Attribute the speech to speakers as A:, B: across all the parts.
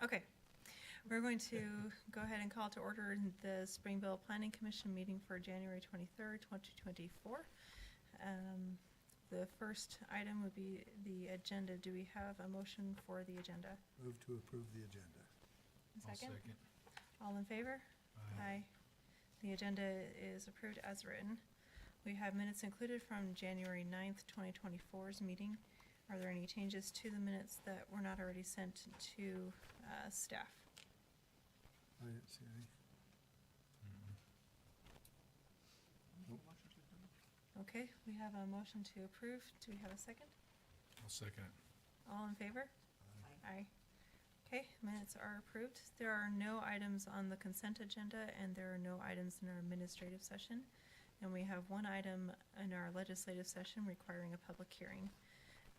A: Okay, we're going to go ahead and call to order the Springville Planning Commission meeting for January 23rd, 2024. The first item would be the agenda. Do we have a motion for the agenda?
B: Move to approve the agenda.
A: Second?
C: I'll second.
A: All in favor? Aye. The agenda is approved as written. We have minutes included from January 9th, 2024's meeting. Are there any changes to the minutes that were not already sent to staff?
B: I didn't see any.
A: Okay, we have a motion to approve. Do we have a second?
C: I'll second it.
A: All in favor? Aye. Okay, minutes are approved. There are no items on the consent agenda, and there are no items in our administrative session. And we have one item in our legislative session requiring a public hearing.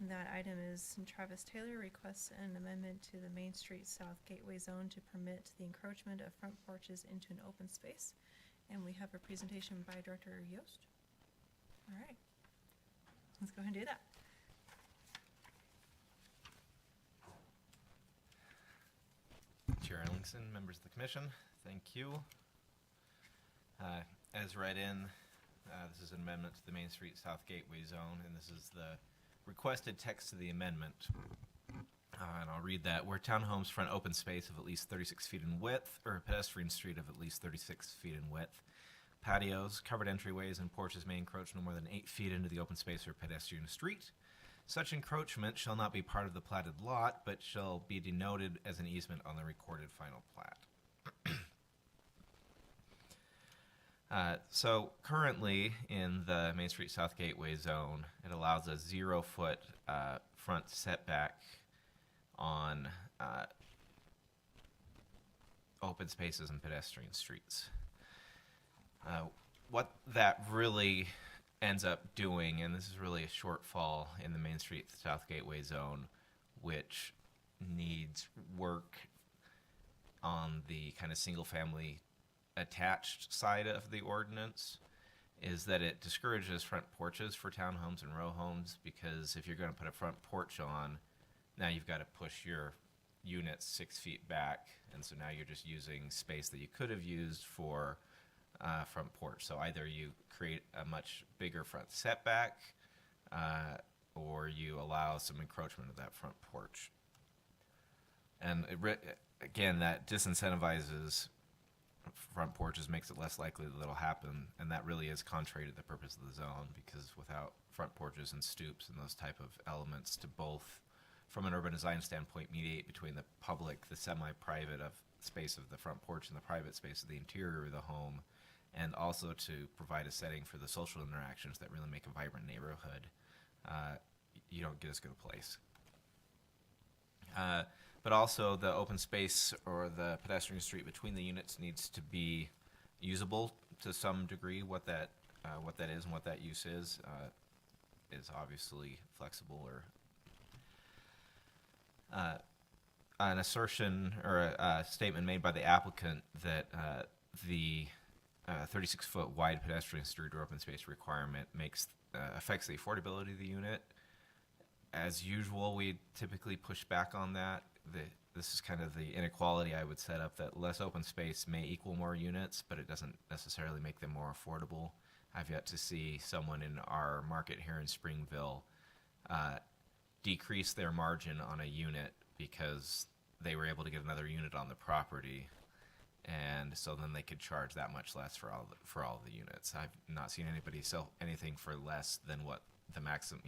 A: And that item is Travis Taylor requests an amendment to the Main Street South Gateway Zone to permit the encroachment of front porches into an open space. And we have a presentation by Director Yost. All right, let's go ahead and do that.
D: Chair Ellingson, members of the commission, thank you. As read in, this is an amendment to the Main Street South Gateway Zone, and this is the requested text of the amendment. And I'll read that. Where townhomes front open space of at least 36 feet in width, or a pedestrian street of at least 36 feet in width, patios, covered entryways, and porches may encroach no more than 8 feet into the open space or pedestrian street. Such encroachment shall not be part of the platted lot, but shall be denoted as an easement on the recorded final plat. So currently in the Main Street South Gateway Zone, it allows a 0-foot front setback on open spaces and pedestrian streets. What that really ends up doing, and this is really a shortfall in the Main Street South Gateway Zone, which needs work on the kind of single-family attached side of the ordinance, is that it discourages front porches for townhomes and row homes, because if you're going to put a front porch on, now you've got to push your units 6 feet back, and so now you're just using space that you could have used for front porch. So either you create a much bigger front setback, or you allow some encroachment of that front porch. And again, that disincentivizes front porches, makes it less likely that it'll happen, and that really is contrary to the purpose of the zone, because without front porches and stoops and those type of elements to both, from an urban design standpoint, mediate between the public, the semi-private of space of the front porch and the private space of the interior of the home, and also to provide a setting for the social interactions that really make a vibrant neighborhood, you don't get as good a place. But also the open space or the pedestrian street between the units needs to be usable to some degree. What that is and what that use is obviously flexible, or an assertion or a statement made by the applicant that the 36-foot wide pedestrian street or open space requirement affects the affordability of the unit. As usual, we typically push back on that. This is kind of the inequality I would set up, that less open space may equal more units, but it doesn't necessarily make them more affordable. I've yet to see someone in our market here in Springville decrease their margin on a unit because they were able to get another unit on the property, and so then they could charge that much less for all the units. I've not seen anybody sell anything for less than what the maximum,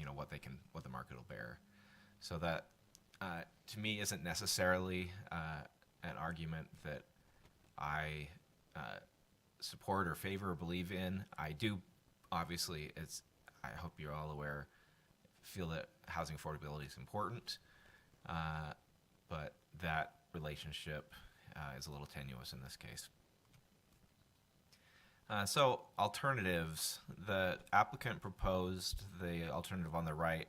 D: what the market will bear. So that to me isn't necessarily an argument that I support or favor or believe in. I do, obviously, I hope you're all aware, feel that housing affordability is important, but that relationship is a little tenuous in this case. So alternatives, the applicant proposed the alternative on the right,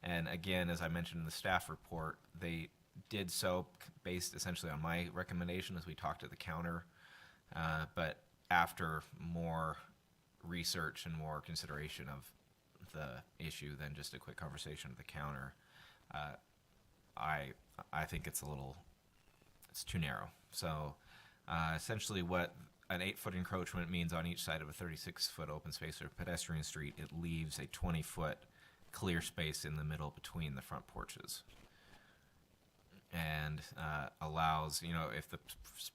D: and again, as I mentioned in the staff report, they did so based essentially on my recommendation as we talked at the counter, but after more research and more consideration of the issue than just a quick conversation at the counter, I think it's a little it's too narrow. So essentially what an 8-foot encroachment means on each side of a 36-foot open space or pedestrian street, it leaves a 20-foot clear space in the middle between the front porches. And allows, if the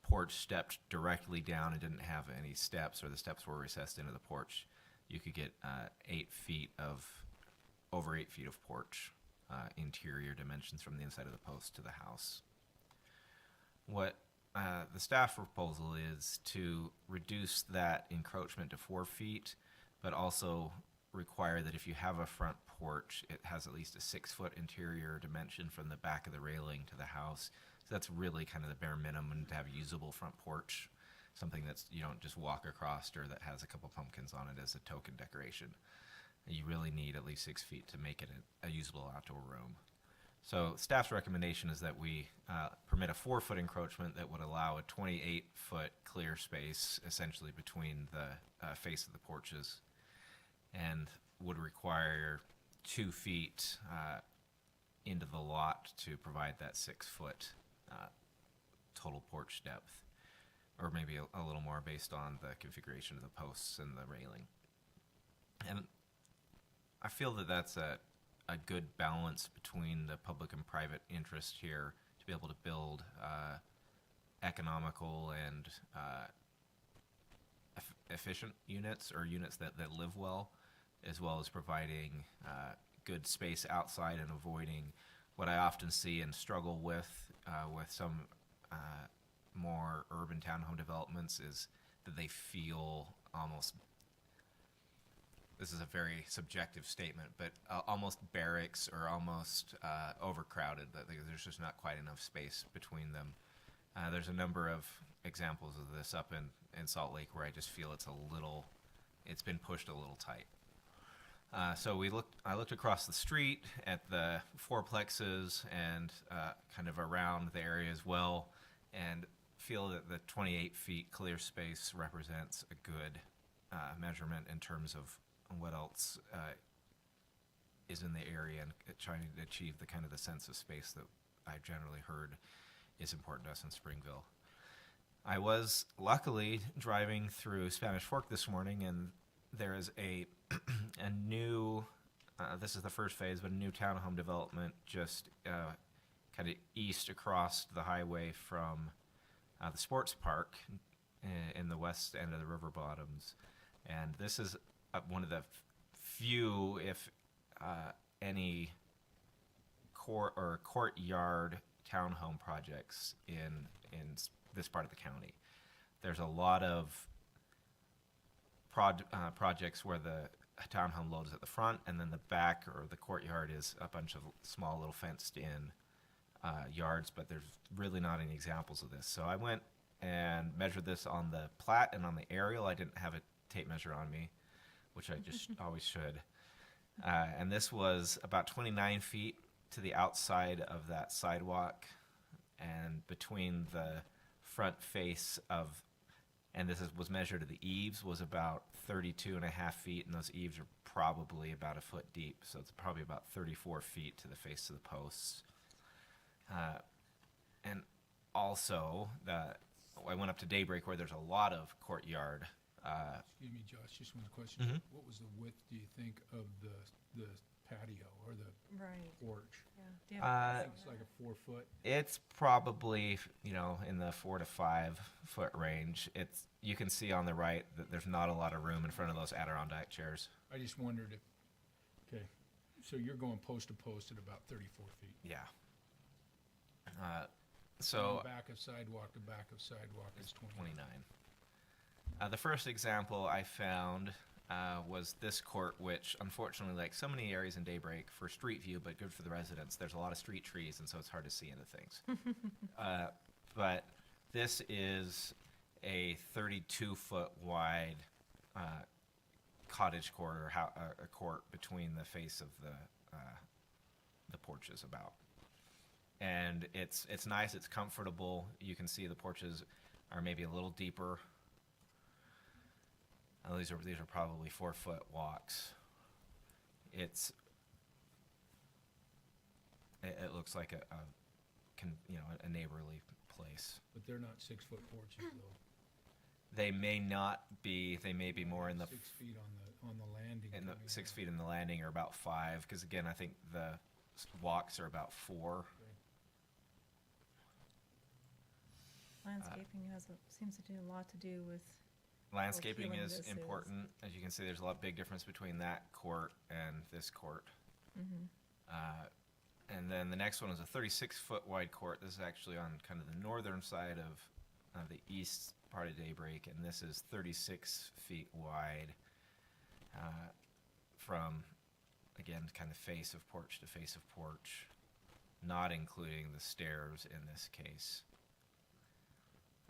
D: porch stepped directly down and didn't have any steps, or the steps were recessed into the porch, you could get over 8 feet of porch interior dimensions from the inside of the post to the house. What the staff proposal is to reduce that encroachment to 4 feet, but also require that if you have a front porch, it has at least a 6-foot interior dimension from the back of the railing to the house. So that's really kind of the bare minimum to have a usable front porch, something that's you don't just walk across or that has a couple pumpkins on it as a token decoration. You really need at least 6 feet to make it a usable outdoor room. So staff's recommendation is that we permit a 4-foot encroachment that would allow a 28-foot clear space essentially between the face of the porches, and would require 2 feet into the lot to provide that 6-foot total porch depth, or maybe a little more based on the configuration of the posts and the railing. And I feel that that's a good balance between the public and private interest here to be able to build economical and efficient units, or units that live well, as well as providing good space outside and avoiding what I often see and struggle with some more urban townhome developments, is that they feel almost, this is a very subjective statement, but almost barracks or almost overcrowded, that there's just not quite enough space between them. There's a number of examples of this up in Salt Lake where I just feel it's been pushed a little tight. So I looked across the street at the fourplexes and kind of around the area as well, and feel that the 28 feet clear space represents a good measurement in terms of what else is in the area, and trying to achieve the kind of the sense of space that I've generally heard is important to us in Springville. I was luckily driving through Spanish Fork this morning, and there is a new, this is the first phase, but a new townhome development just kind of east across the highway from the sports park in the west end of the river bottoms. And this is one of the few, if any, courtyard townhome projects in this part of the county. There's a lot of projects where the townhome load is at the front, and then the back or the courtyard is a bunch of small little fenced-in yards, but there's really not any examples of this. So I went and measured this on the plat and on the aerial. I didn't have a tape measure on me, which I just always should. And this was about 29 feet to the outside of that sidewalk, and between the front face of, and this was measured at the eaves, was about 32.5 feet, and those eaves are probably about a foot deep, so it's probably about 34 feet to the face of the posts. And also, I went up to Daybreak, where there's a lot of courtyard.
C: Excuse me, Josh, just one question.
D: Mhm.
C: What was the width, do you think, of the patio or the
A: Right.
C: porch?
A: Yeah. Do you
C: I
A: have
C: think it's like a 4 foot.
D: It's probably, in the 4 to 5 foot range. You can see on the right that there's not a lot of room in front of those Adirondack chairs.
C: I just wondered if, okay, so you're going post to post at about 34 feet.
D: Yeah.
C: From back of sidewalk to back of sidewalk is
D: 29. The first example I found was this court, which unfortunately, like so many areas in Daybreak, for street view, but good for the residents, there's a lot of street trees, and so it's hard to see into things. But this is a 32-foot wide cottage court, or a court between the face of the porches about. And it's nice, it's comfortable. You can see the porches are maybe a little deeper. These are probably 4 foot walks. It looks like a neighborly place.
C: But they're not 6-foot porches though.
D: They may not be. They may be more in the
C: 6 feet on the landing.
D: in the
C: coming
D: 6
C: out.
D: feet in the landing, or about 5. Because again, I think the walks are about 4.
A: Landscaping seems to do a lot to do with,
D: Landscaping
A: appealing
D: is
A: this is.
D: important. As you can see, there's a lot big difference between that court and this court. And then the next one is a 36-foot wide court. This is actually on kind of the northern side of the east part of Daybreak, and this is 36 feet wide from, again, kind of face of porch to face of porch, not including the stairs in this case.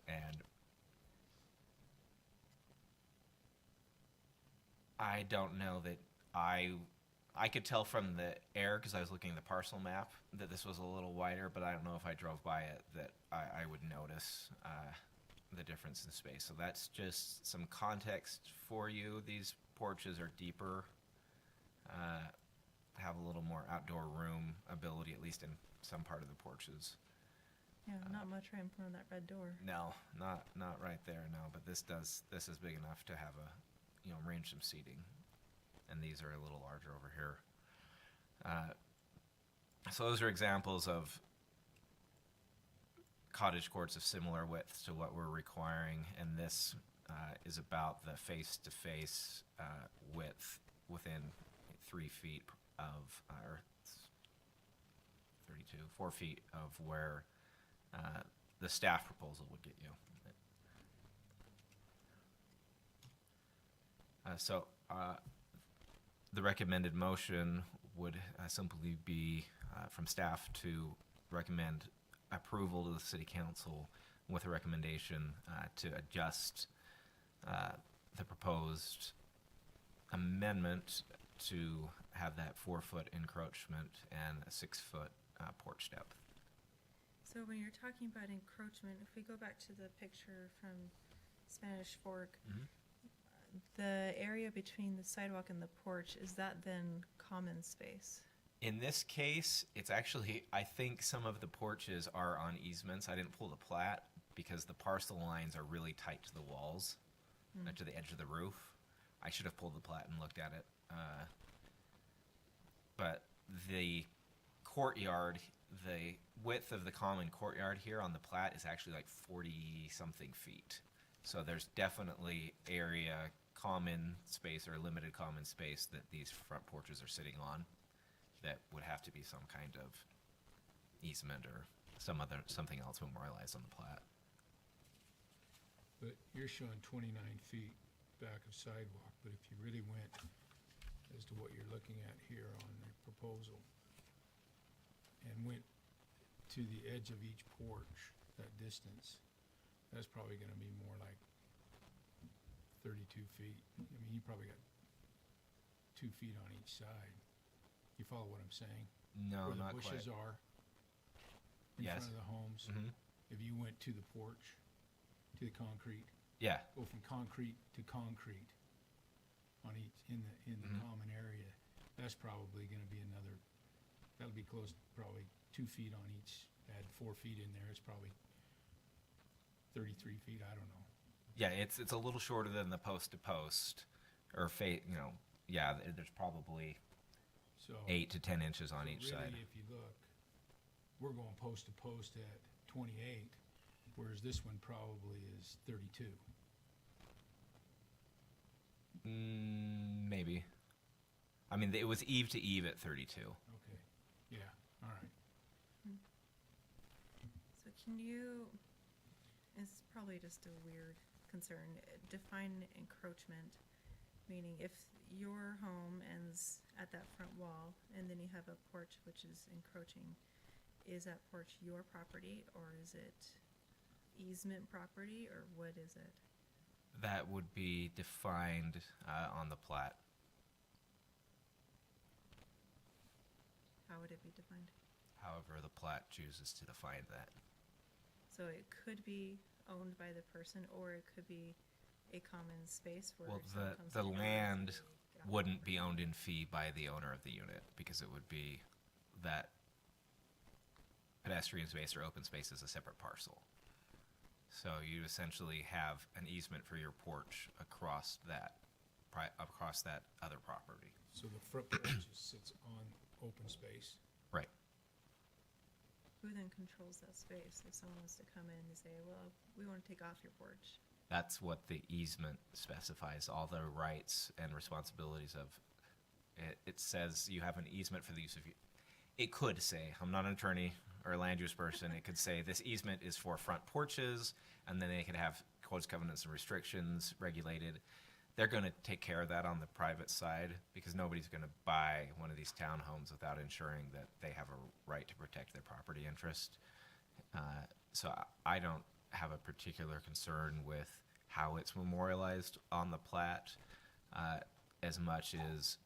D: And I don't know that I could tell from the air, because I was looking at the parcel map, that this was a little wider, but I don't know if I drove by it that I would notice the difference in space. So that's just some context for you. These porches are deeper, have a little more outdoor room ability, at least in some part of the porches.
A: yeah, not much right in front of that red door.
D: No, not right there, no. But this is big enough to have arrange some seating, and these are a little larger over here. So those are examples of cottage courts of similar width to what we're requiring, and this is about the face-to-face width within 3 feet of, or 32, 4 feet of where the staff proposal would get you. So the recommended motion would simply be from staff to recommend approval to the city council with a recommendation to adjust the proposed amendment to have that 4-foot encroachment and a 6-foot porch depth.
A: So when you're talking about encroachment, if we go back to the picture from Spanish Fork, the area between the sidewalk and the porch, is that then common space?
D: In this case, it's actually, I think some of the porches are on easements. I didn't pull the plat because the parcel lines are really tight to the walls, to the edge of the roof. I should have pulled the plat and looked at it. But the courtyard, the width of the common courtyard here on the plat is actually like 40-something feet. So there's definitely area, common space or limited common space that these front porches are sitting on that would have to be some kind of easement or something else memorialized on the plat.
C: But you're showing 29 feet back of sidewalk, but if you really went as to what you're looking at here on the proposal and went to the edge of each porch, that distance, that's probably gonna be more like 32 feet. I mean, you probably got 2 feet on each side. You follow what I'm saying?
D: No,
C: Where
D: not
C: the
D: quite.
C: bushes are in
D: Yes.
C: front of the homes.
D: Mhm.
C: If you went to the porch, to the concrete,
D: Yeah.
C: go from concrete to concrete on each, in the common area, that's probably gonna be another, that'll be close, probably 2 feet on each. Add 4 feet in there, it's probably 33 feet, I don't know.
D: Yeah, it's a little shorter than the post to post, or yeah. There's probably
C: So
D: 8 to 10 inches on
C: so
D: each
C: really,
D: side.
C: if you look, we're going post to post at 28, whereas this one probably is 32.
D: Maybe. I mean, it was eve to eve at 32.
C: Okay, yeah, all right.
A: So can you, it's probably just a weird concern, define encroachment, meaning if your home ends at that front wall and then you have a porch which is encroaching, is that porch your property or is it easement property or what is it?
D: That would be defined on the plat.
A: How would it be defined?
D: However, the plat chooses to define that.
A: So it could be owned by the person or it could be a common space where
D: Well,
A: someone comes
D: the
A: in and
D: land
A: wants to get off
D: wouldn't be
A: property.
D: owned in fee by the owner of the unit because it would be that pedestrian space or open space as a separate parcel. So you essentially have an easement for your porch across that other property.
C: So the front porch just sits on open space.
D: Right.
A: Who then controls that space? If someone wants to come in and say, well, we want to take off your porch.
D: That's what the easement specifies, all the rights and responsibilities of it. It says you have an easement for the use of you. It could say, I'm not an attorney or a land use person, it could say this easement is for front porches, and then they could have codes, covenants, and restrictions regulated. They're going to take care of that on the private side because nobody's going to buy one of these townhomes without ensuring that they have a right to protect their property interest. So I don't have a particular concern with how it's memorialized on the plat, as much as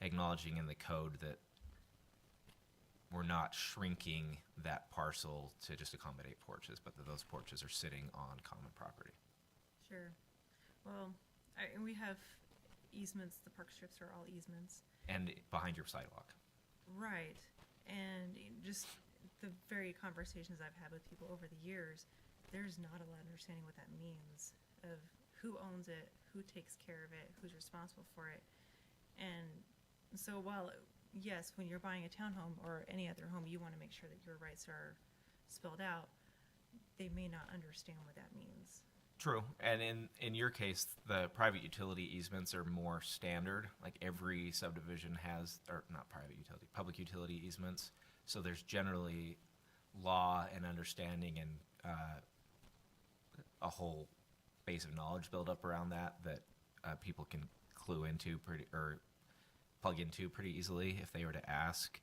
D: acknowledging in the code that we're not shrinking that parcel to just accommodate porches, but that those porches are sitting on common property.
A: Sure. Well, and we have easements, the park strips are all easements.
D: And behind your sidewalk.
A: Right. And just the very conversations I've had with people over the years, there's not a lot of understanding what that means of who owns it, who takes care of it, who's responsible for it. And so while, yes, when you're buying a townhome or any other home, you want to make sure that your rights are spelled out, they may not understand what that means.
D: True. And in your case, the private utility easements are more standard. Like every subdivision has, or not private utility, public utility easements. So there's generally law and understanding and a whole base of knowledge built up around that people can clue into plug into pretty easily if they were to ask.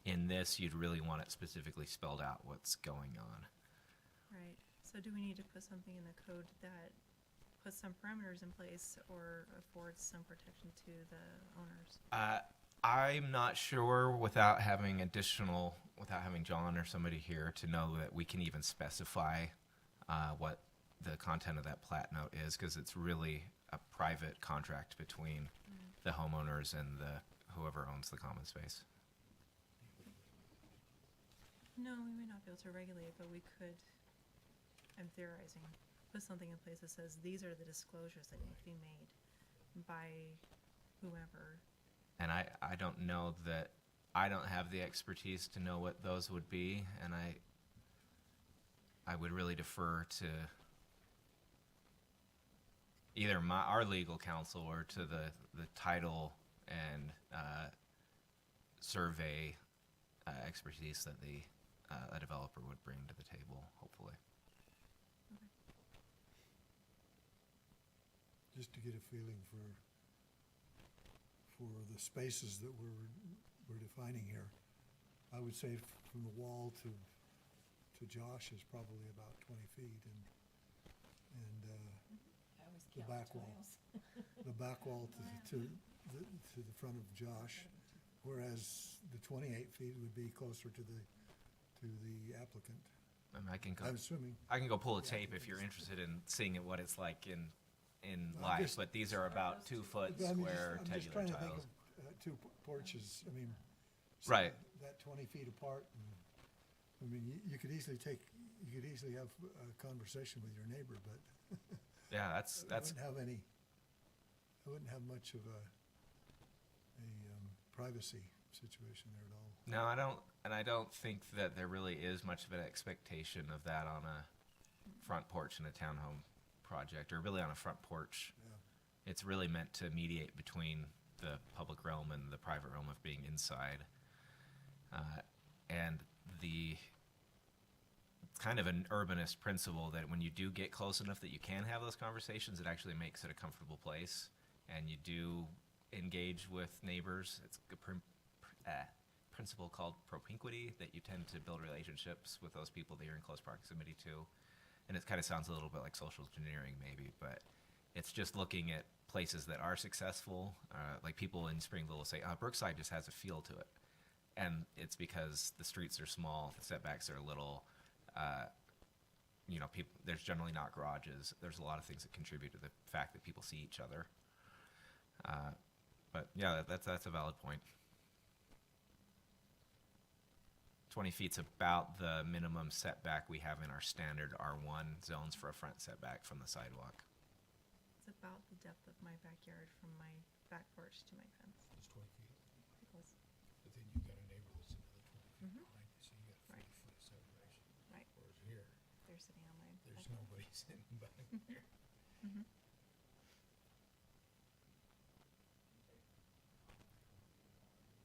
D: In this, you'd really want it specifically spelled out what's going on.
A: Right. So do we need to put something in the code that puts some parameters in place or affords some protection to the owners?
D: I'm not sure without having John or somebody here to know that we can even specify what the content of that plat note is, because it's really a private contract between the homeowners and whoever owns the common space.
A: No, we may not be able to regulate it, but we could, I'm theorizing, put something in place that says these are the disclosures that need to be made by whoever.
D: And I don't know that I don't have the expertise to know what those would be, and I would really defer to either our legal counsel or to the title and survey expertise that a developer would bring to the table, hopefully.
B: Just to get a feeling for the spaces that we're defining here, I would say from the wall to Josh is probably about 20 feet, and the back wall, to the front of Josh, whereas the 28 feet would be closer to the applicant.
D: I mean,
B: I'm assuming.
D: I can go pull a tape if you're interested in seeing what it's like in life, but these are about 2 foot
B: But
D: square
B: I'm just
D: tabular
B: trying to think
D: tiles.
B: of two porches, I mean. so
D: Right.
B: That 20 feet apart, and, I mean, you could easily have a conversation with your neighbor, but
D: Yeah, that's
B: I wouldn't have much of a privacy situation there at all.
D: no, I don't think that there really is much of an expectation of that on a front porch in a townhome project, or really on a front porch.
B: Yeah.
D: It's really meant to mediate between the public realm and the private realm of being inside. And it's kind of an urbanist principle that when you do get close enough that you can have those conversations, it actually makes it a comfortable place. And you do engage with neighbors. It's a principle called propinquity, that you tend to build relationships with those people that you're in close proximity to. And it kind of sounds a little bit like social engineering maybe, but it's just looking at places that are successful. Like people in Springville will say, Brookside just has a feel to it. And it's because the streets are small, the setbacks are little. There's generally not garages. There's a lot of things that contribute to the fact that people see each other. But yeah, that's a valid point. 20 feet's about the minimum setback we have in our standard R1 zones for a front setback from the sidewalk.
A: It's about the depth of my backyard from my back porch to my fence.
C: It's 20 feet,
A: Pretty close.
C: but then you've got a neighbor that's another 20 feet
A: Mhm.
C: behind you, so you got a
A: Right.
C: 40-foot separation.
A: Right.
C: Whereas here,
A: They're sitting on my.
C: there's
A: back-
C: nobody sitting back there.
A: Mhm.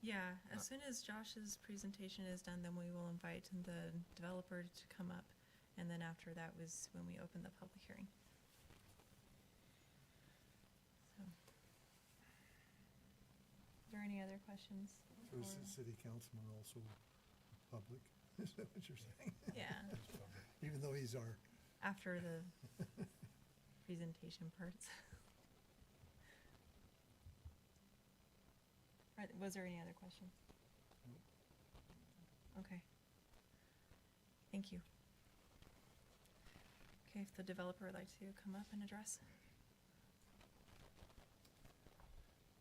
A: Yeah, as soon as Josh's presentation is done, then we will invite the developer to come up. And then after that was when we open the public hearing. So. Are there any other questions?
B: So is
A: or-
B: the city councilman also public? Is that what you're saying?
A: Yeah,
C: It's public.
B: Even though he's our,
A: after the presentation parts. Was there any other questions? Okay. Thank you. Okay, if the developer would like to come up and address.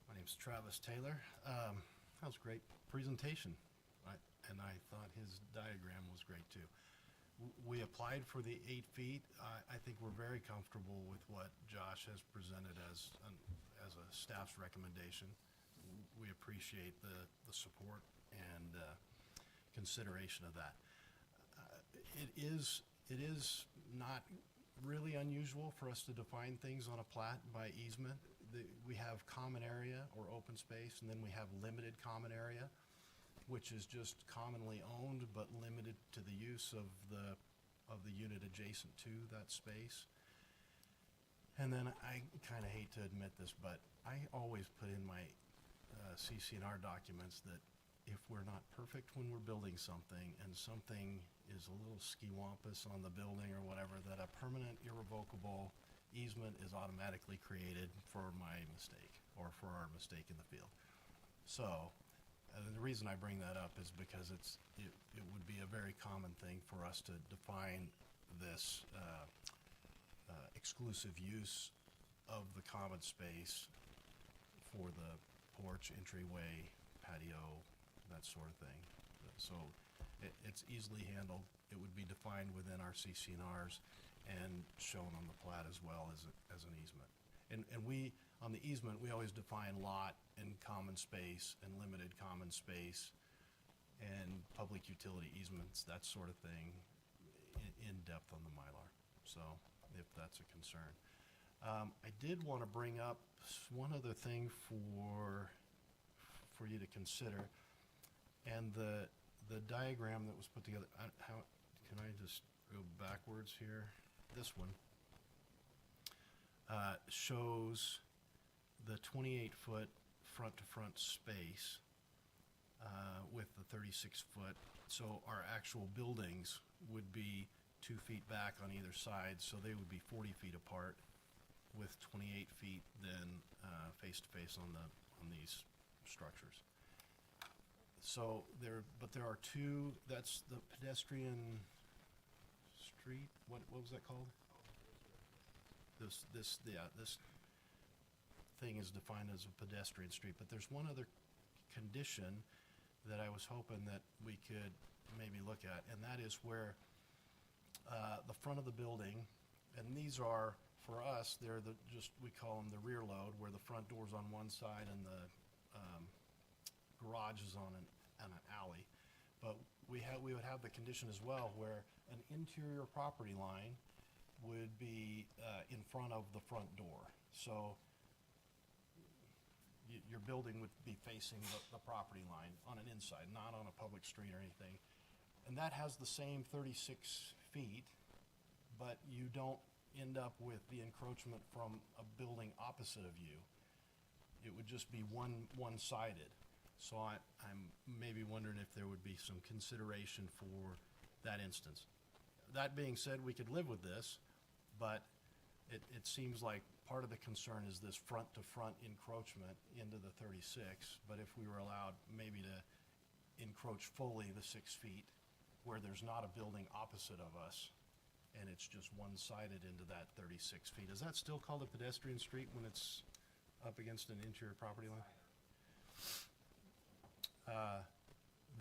E: My name's Travis Taylor. That was a great presentation, and I thought his diagram was great too. We applied for the 8 feet. I think we're very comfortable with what Josh has presented as a staff's recommendation. We appreciate the support and consideration of that. It is not really unusual for us to define things on a plat by easement. We have common area or open space, and then we have limited common area, which is just commonly owned but limited to the use of the unit adjacent to that space. And then I kind of hate to admit this, but I always put in my CC&R documents that if we're not perfect when we're building something and something is a little skiwampus on the building or whatever, that a permanent irrevocable easement is automatically created for my mistake or for our mistake in the field. So the reason I bring that up is because it would be a very common thing for us to define this exclusive use of the common space for the porch, entryway, patio, that sort of thing. So it's easily handled. It would be defined within our CC&Rs and shown on the plat as well as an easement. And we, on the easement, we always define lot and common space and limited common space and public utility easements, that sort of thing, in depth on the Mylar. So if that's a concern. I did want to bring up one other thing for you to consider, and the diagram that was put together. How can I just go backwards here? This one shows the 28-foot front-to-front space with the 36-foot. So our actual buildings would be 2 feet back on either side, so they would be 40 feet apart, with 28 feet then face-to-face on these structures. So there are two. That's the pedestrian street. What was that called? This thing is defined as a pedestrian street, but there's one other condition that I was hoping that we could maybe look at, and that is where the front of the building, and these are, for us, they're we call them the rear load, where the front door's on one side and the garage is on an alley. But we would have the condition as well where an interior property line would be in front of the front door. So your building would be facing the property line on an inside, not on a public street or anything. And that has the same 36 feet, but you don't end up with the encroachment from a building opposite of you. It would just be one-sided. So I'm maybe wondering if there would be some consideration for that instance. That being said, we could live with this, but it seems like part of the concern is this front-to-front encroachment into the 36. But if we were allowed maybe to encroach fully the 6 feet where there's not a building opposite of us, and it's just one-sided into that 36 feet. Is that still called a pedestrian street when it's up against an interior property line?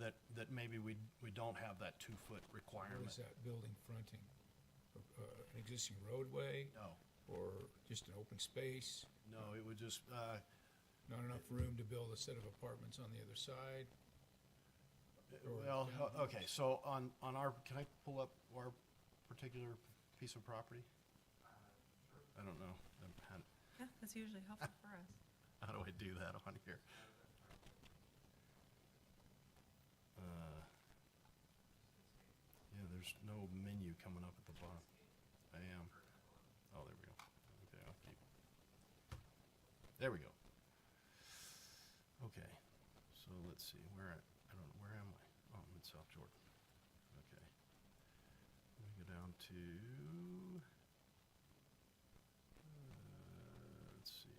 E: that maybe we don't have that 2-foot
C: What
E: requirement.
C: is that building fronting? An existing roadway
E: No,
C: or just an open space?
E: no, it would just,
C: Not enough room to build a set of apartments on the other side? Or
E: well,
C: down-
E: okay, so on our, can I pull up our particular piece of property? I don't know.
A: Yeah, that's usually helpful for us.
E: How do I do that on here? Yeah, there's no menu coming up at the bottom. I am. Oh, there we go. Okay, I'll keep. There we go. Okay, so let's see, where am I? Oh, I'm in South Jordan. Okay. Let me go down to, let's see.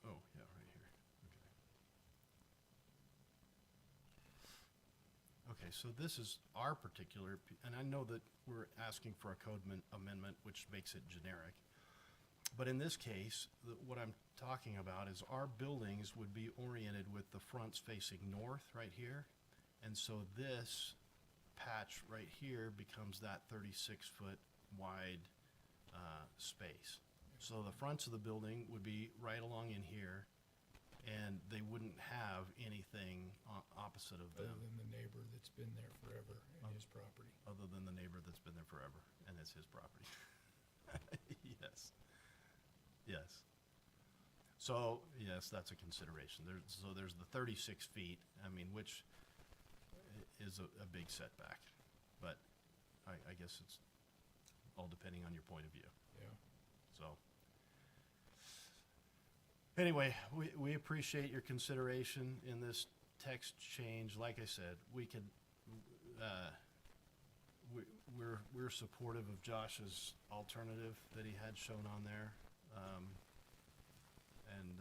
E: Oh, yeah, right here. Okay. Okay, so this is our particular, and I know that we're asking for a code amendment, which makes it generic. But in this case, what I'm talking about is our buildings would be oriented with the fronts facing north right here. And so this patch right here becomes that 36-foot wide space. So the fronts of the building would be right along in here, and they wouldn't have anything opposite of
C: Other
E: them,
C: than the neighbor that's been there forever and his property.
E: other than the neighbor that's been there forever, and it's his property. Yes. Yes. So, yes, that's a consideration. So there's the 36 feet, I mean, which is a big setback. But I guess it's all depending on your point of view.
C: Yeah.
E: So, anyway, we appreciate your consideration in this text change. Like I said, we could, we're supportive of Josh's alternative that he had shown on there. And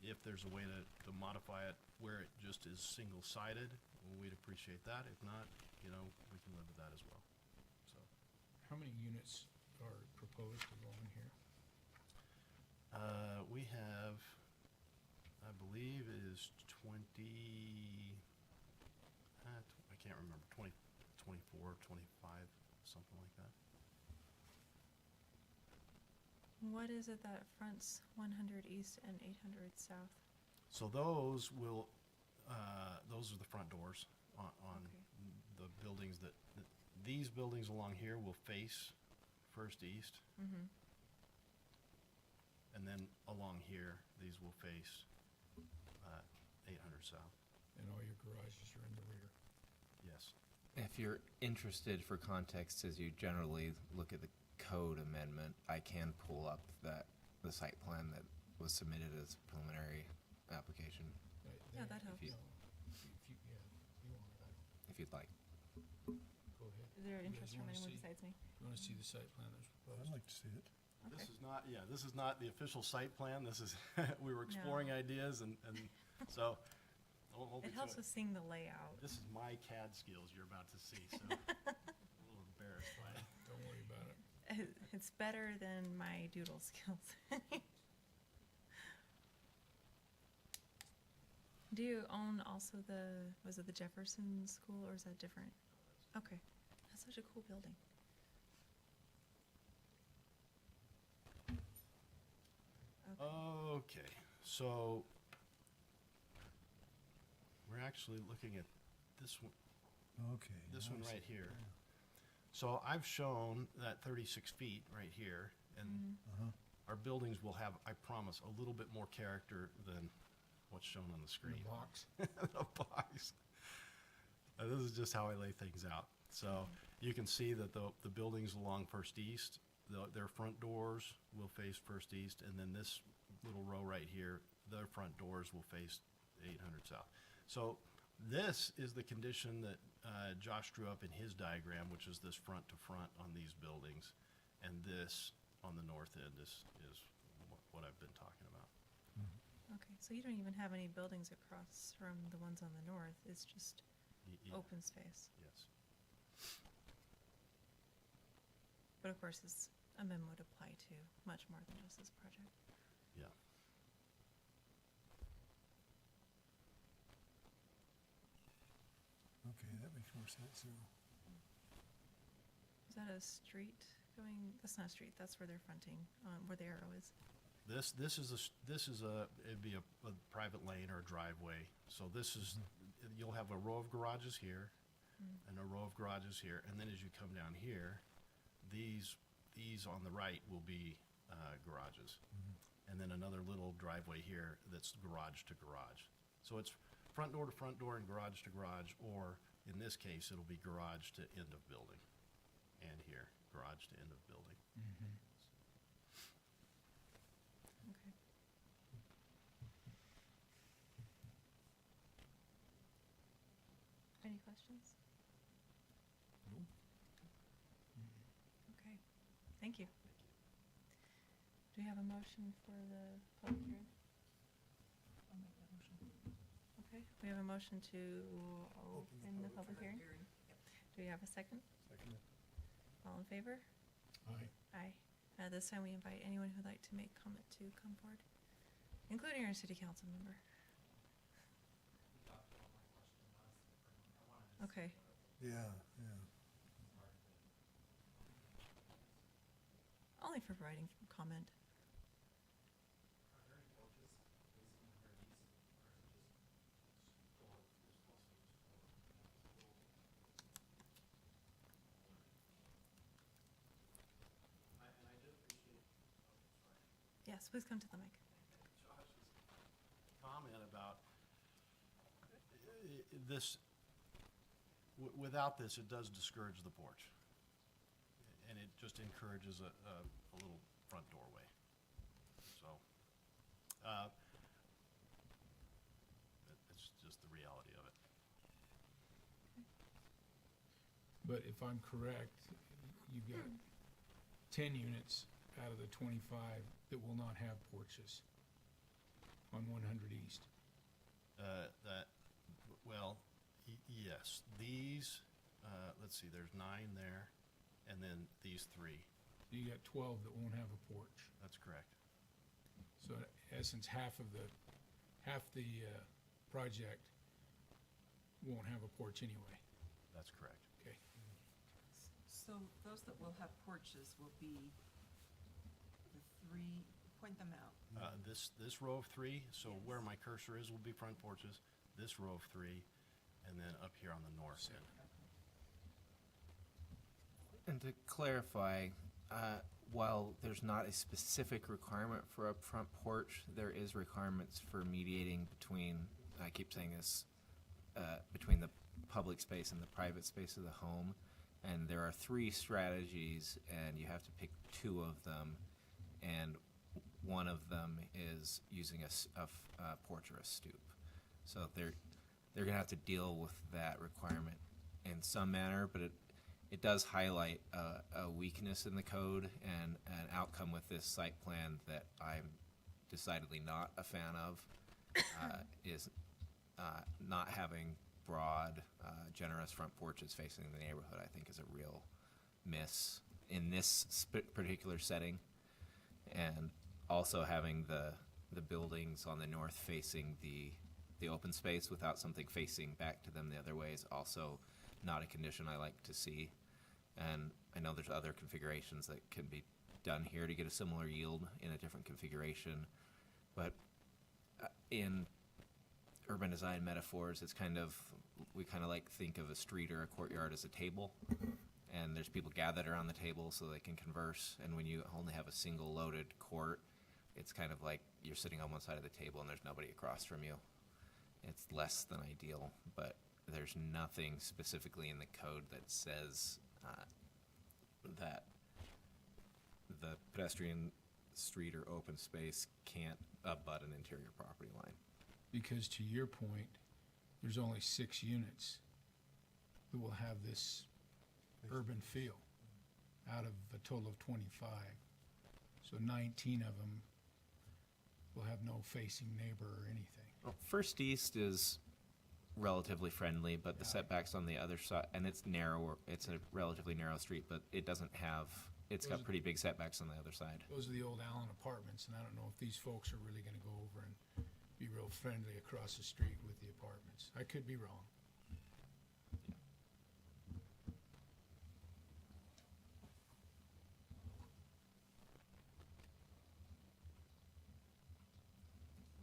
E: if there's a way to modify it where it just is single-sided, we'd appreciate that. If not, we can live with that as well. So.
C: How many units are proposed to go in here?
E: We have, I believe it is 20, I can't remember, 20, 24, 25, something like that.
A: What is it that fronts 100 east and 800 south?
E: So those are the front doors on
A: Okay.
E: the buildings these buildings along here will face First East.
A: Mm-hmm.
E: And then along here, these will face 800 South.
C: And all your garages are in the rear.
E: Yes.
D: If you're interested for context, as you generally look at the code amendment, I can pull up the site plan that was submitted as a preliminary application
A: Yeah, that helps.
C: If you want it,
D: if you'd like.
C: go ahead.
A: Is there
C: You
A: interest
C: guys
A: from
C: wanna
A: anyone
C: see-
A: besides me?
C: You want to see the site plan that's
B: I'd
C: proposed?
B: like to see it.
A: Okay.
E: This is not the official site plan. This is, we were exploring ideas and so. hold
A: It
E: me to
A: helps with seeing the layout.
E: This is my CAD skills you're about to see, so I'm a little embarrassed by it.
C: Don't worry about it.
A: It's better than my doodle skills. Do you own also was it the Jefferson School, or is that different? Okay, that's such a cool building. Okay.
E: Okay, so we're actually looking at this one,
B: Okay.
E: this
B: now
E: one
B: I see.
E: right here. So I've shown that 36 feet right here, and
B: Uh-huh.
E: our buildings will have, I promise, a little bit more character than what's shown on the
C: In
E: screen.
C: the box.
E: The box. This is just how I lay things out. So you can see that the buildings along First East, their front doors will face First East, and then this little row right here, their front doors will face 800 South. So this is the condition that Josh drew up in his diagram, which is this front to front on these buildings, and this on the north end is what I've been talking about.
A: Okay, so you don't even have any buildings across from the ones on the north, it's just open space.
E: Yes.
A: But of course, this amendment would apply to much more than just this project.
E: Yeah.
B: Okay, that makes more sense now.
A: Is that a street going, that's not a street, that's where they're fronting, where the arrow is.
E: This is it'd be a private lane or a driveway. So this is, you'll have a row of garages here and a row of garages here. And then as you come down here, these on the right will be garages. And then another little driveway here that's garage to garage. So it's front door to front door and garage to garage, or in this case, it'll be garage to end of building. And here, garage to end of building.
A: Okay. Any questions?
B: Nope.
A: Okay, thank you. Do we have a motion for the public hearing?
F: I'll make that motion.
A: Okay, we have a motion to open the public hearing. Do we have a second?
B: Second.
A: All in favor?
C: Aye.
A: Aye. This time we invite anyone who'd like to make comment to come forward, including our city council member. Okay,
B: Yeah, yeah.
A: only for providing comment. Yes, please come to the mic.
E: Comment about this, without this, it does discourage the porch. And it just encourages a little front doorway. So, it's just the reality of it.
C: But if I'm correct, you've got 10 units out of the 25 that will not have porches on 100 East.
E: Yes, these, let's see, there's 9 there, and then these 3.
C: You got 12 that won't have a porch.
E: That's correct.
C: So in essence, half the project won't have a porch anyway.
E: That's correct.
C: Okay.
F: So those that will have porches will be the 3, point them out.
E: This row of 3, so where my cursor is will be front porches, this row of 3, and then up here on the north end.
D: And to clarify, while there's not a specific requirement for a front porch, there is requirements for mediating between, I keep saying this, between the public space and the private space of the home. And there are 3 strategies, and you have to pick 2 of them. And one of them is using a porch or a stoop. So they're going to have to deal with that requirement in some manner, but it does highlight a weakness in the code and an outcome with this site plan that I'm decidedly not a fan of, is not having broad, generous front porches facing the neighborhood. I think is a real miss in this particular setting, and also having the buildings on the north facing the open space without something facing back to them the other way is also not a condition I like to see. And I know there's other configurations that can be done here to get a similar yield in a different configuration. But in urban design metaphors, it's we kind of like think of a street or a courtyard as a table. And there's people gathered around the table so they can converse. And when you only have a single loaded court, it's kind of like you're sitting on one side of the table and there's nobody across from you. It's less than ideal, but there's nothing specifically in the code that says that the pedestrian street or open space can't abut an interior property line.
C: Because to your point, there's only 6 units that will have this urban feel out of a total of 25. So 19 of them will have no facing neighbor or anything.
D: Well, First East is relatively friendly, but the setbacks on the other side, and it's narrower, it's a relatively narrow street, but it doesn't have, it's got pretty big setbacks on the other side.
C: Those are the old Allen apartments, and I don't know if these folks are really gonna go over and be real friendly across the street with the apartments. I could be wrong.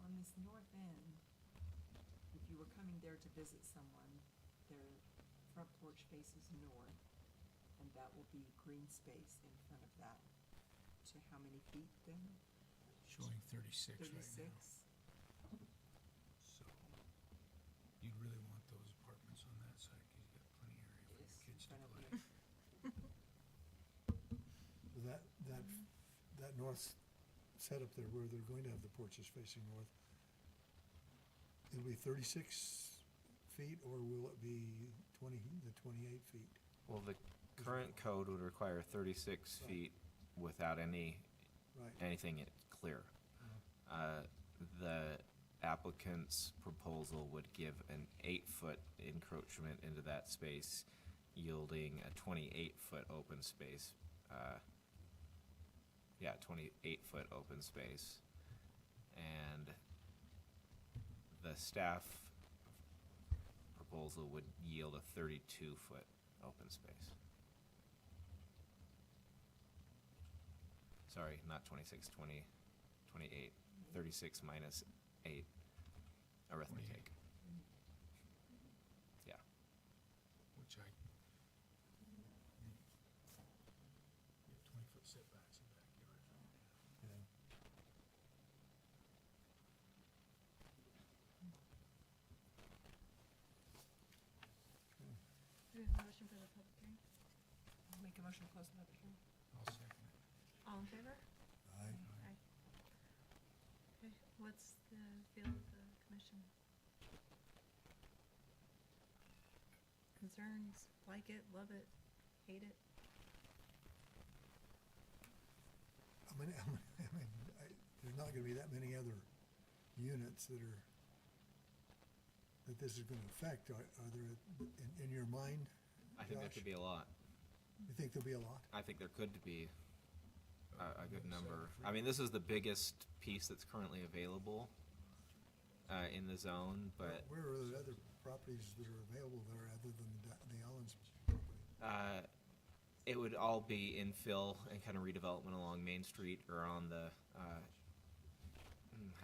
F: On this north end, if you were coming there to visit someone, their front porch faces north, and that will be green space in front of that. To how many feet then?
C: Showing 36 right now.
F: 36?
C: So, you'd really want those apartments on that side, cause you got plenty of area for
F: Yes,
C: your kids
F: in
C: to
F: front of
C: play.
F: you.
B: So that north setup there where they're going to have the porches facing north, it'll be 36 feet, or will it be 28 feet?
D: Well, the current code would require 36 feet without
B: Right.
D: anything clear. The applicant's proposal would give an 8-foot encroachment into that space, yielding a 28-foot open space. 28-foot open space. And the staff proposal would yield a 32-foot open space. Sorry, not 26, 20, 28. 36 minus 8 arithmetic. Yeah.
C: Which I. You have 20-foot setbacks in backyards.
B: Yeah.
A: Do we have a motion for the public hearing?
F: I'll make a motion to close the public hearing.
C: I'll second it.
A: All in favor?
B: Aye.
A: Aye. Okay, what's the feel of the commission? Concerns, like it, love it, hate it?
B: There's not gonna be that many other units that this is gonna affect. Are there, in your mind,
D: I think there
B: Josh?
D: could be a lot.
B: You think there'll be a lot?
D: I think there could be a good number. I mean, this is the biggest piece that's currently available in the zone, but
B: Where are the other properties that are available there other than the Allen's property?
D: it would all be infill and kind of redevelopment along Main Street or on the,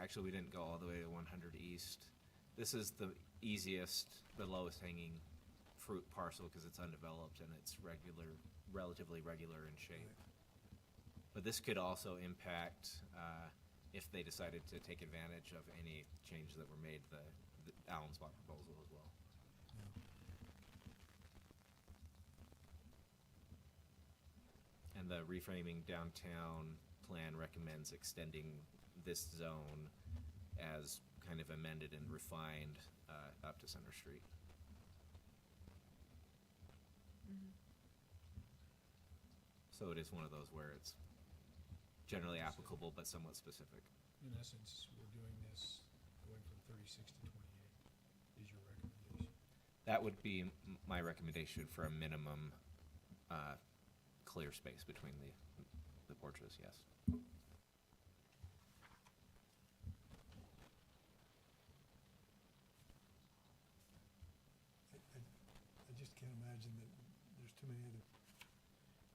D: actually, we didn't go all the way to 100 East. This is the easiest, the lowest hanging fruit parcel because it's undeveloped and it's relatively regular in shape.
B: Right.
D: But this could also impact, if they decided to take advantage of any changes that were made, the Allen Spot proposal as well.
B: Yeah.
D: And the reframing downtown plan recommends extending this zone as kind of amended and refined up to Center Street.
A: Mm-hmm.
D: So it is one of those where it's generally applicable but somewhat specific.
C: In essence, we're doing this, going from 36 to 28 is your recommendation.
D: That would be my recommendation for a minimum clear space between the porches, yes.
B: I just can't imagine that there's too many other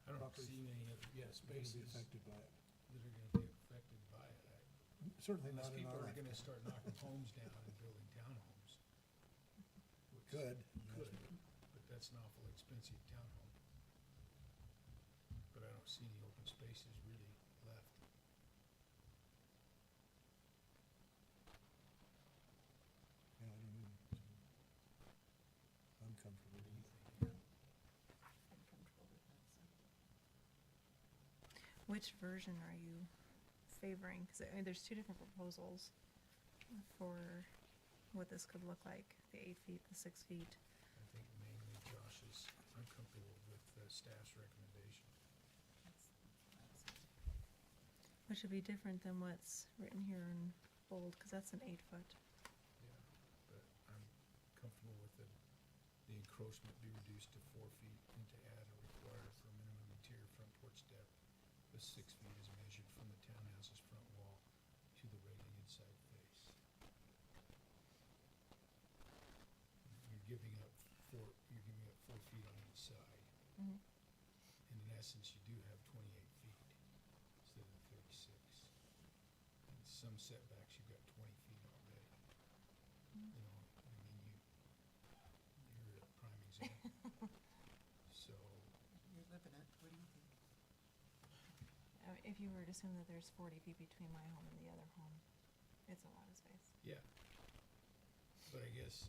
C: I don't
B: Properties
C: see many other,
B: that are gonna
C: spaces
B: be
C: that
B: affected by it.
C: are gonna be affected by it.
B: Certainly
C: Unless
B: not in
C: people
B: our
C: are gonna
B: lifetime.
C: start knocking homes down and building townhomes. Which
B: Could.
C: Could, but that's an awful expensive townhome. But I don't see any open spaces really left.
B: Yeah, I don't know. I'm comfortable with it.
F: I'm comfortable with that, so.
A: Which version are you favoring? Because I mean, there's two different proposals for what this could look like, the 8 feet, the 6 feet.
C: I think mainly Josh's, I'm comfortable with staff's recommendation.
A: Which would be different than what's written here in bold, because that's an 8-foot.
C: Yeah, but I'm comfortable with the encroachment be reduced to 4 feet and to add a require for a minimum interior front porch depth 6 feet is measured from the townhouse's front wall to the railing inside face. You're giving up 4 feet on each side.
A: Mhm.
C: And in essence, you do have 28 feet instead of 36. And some setbacks, you've got 20 feet already. You know, I mean, you're a prime example. So,
F: You're living it, what do you think?
A: If you were to assume that there's 40 feet between my home and the other home, it's a lot of space.
C: yeah. But I guess,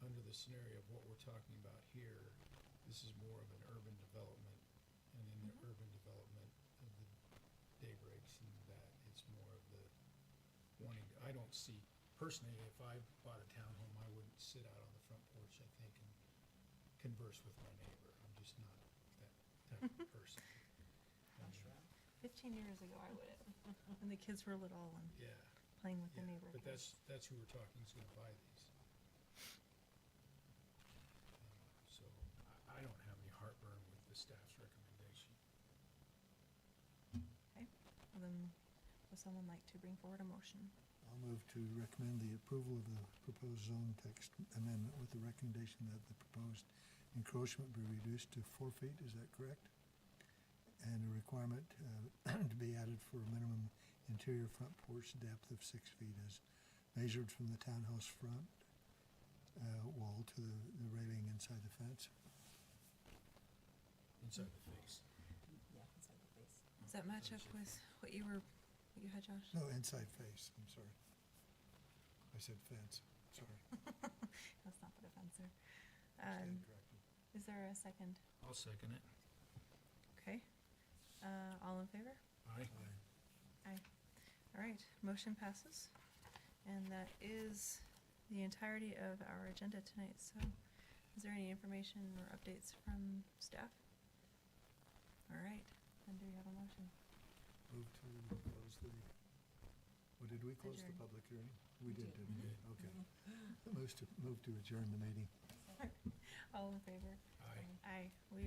C: under the scenario of what we're talking about here, this is more of an urban development. And in the urban development of the day breaks and that, it's more of the wanting, I don't see, personally, if I bought a townhome, I wouldn't sit out on the front porch, I think, and converse with my neighbor. I'm just not that type of person. I mean,
A: 15 years ago, I would have, when the kids were little and
C: Yeah.
A: playing with the
C: Yeah,
A: neighbor
C: but
A: kids.
C: that's who we're talking is gonna buy these. So I don't have any heartburn with the staff's recommendation.
A: Okay, well then, would someone like to bring forward a motion?
B: I'll move to recommend the approval of the proposed zone text amendment with the recommendation that the proposed encroachment be reduced to 4 feet, is that correct? And a requirement to be added for a minimum interior front porch depth of 6 feet as measured from the townhouse front wall to the railing inside the fence.
C: Inside the face.
F: Yeah, inside the face.
A: Does that match up with what you had, Josh?
B: No, inside face, I'm sorry. I said fence, sorry.
A: Let's not put a fence there.
B: Stand corrected.
A: Is there a second?
C: I'll second it.
A: Okay, all in favor?
C: Aye.
B: Aye.
A: Aye. All right, motion passes. And that is the entirety of our agenda tonight, so is there any information or updates from staff? All right, then do we have a motion?
B: Move to close the, what, did we close the
A: Adjourn.
B: public hearing? We did,
F: did.
B: didn't we? Okay. Move to adjourn the meeting.
A: All in favor?
C: Aye.
A: Aye, we